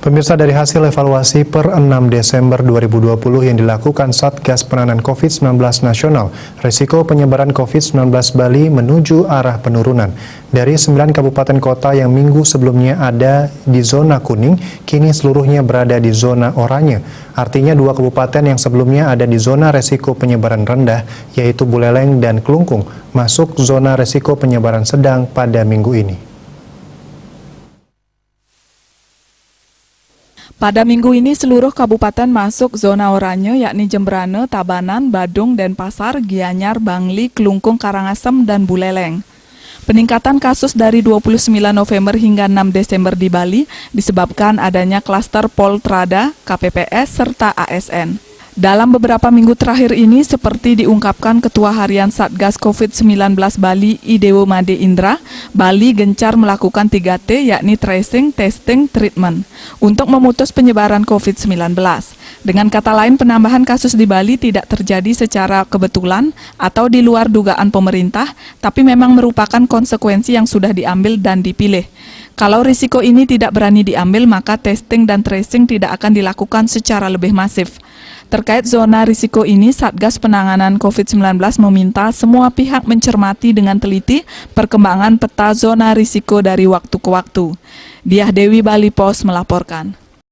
Pemirsa, dari hasil evaluasi per 6 Desember 2020 yang dilakukan Satgas Penanganan COVID-19 Nasional, risiko penyebaran COVID-19 Bali menuju arah penurunan. Dari 9 kabupaten kota yang minggu sebelumnya ada di zona kuning, kini seluruhnya berada di zona oranye. Artinya 2 kabupaten yang sebelumnya ada di zona risiko penyebaran rendah, yaitu Buleleng dan Klungkung, masuk zona risiko penyebaran sedang pada minggu ini. Pada minggu ini seluruh kabupaten masuk zona oranye yakni Jembrane, Tabanan, Badung, Denpasar, Gianyar, Bangli, Klungkung, Karangasem, dan Buleleng. Peningkatan kasus dari 29 November hingga 6 Desember di Bali disebabkan adanya klaster Poltrada, KPPS, serta ASN. Dalam beberapa minggu terakhir ini, seperti diungkapkan Ketua Harian Satgas COVID-19 Bali, Idewo Made Indra, Bali gencar melakukan 3T, yakni tracing, testing, treatment, untuk memutus penyebaran COVID-19. Dengan kata lain, penambahan kasus di Bali tidak terjadi secara kebetulan atau di luar dugaan pemerintah, tapi memang merupakan konsekuensi yang sudah diambil dan dipilih. Kalau risiko ini tidak berani diambil, maka testing dan tracing tidak akan dilakukan secara lebih masif. Terkait zona risiko ini, Satgas Penanganan COVID-19 meminta semua pihak mencermati dengan teliti perkembangan peta zona risiko dari waktu ke waktu. Diah Dewi, Bali Pos melaporkan.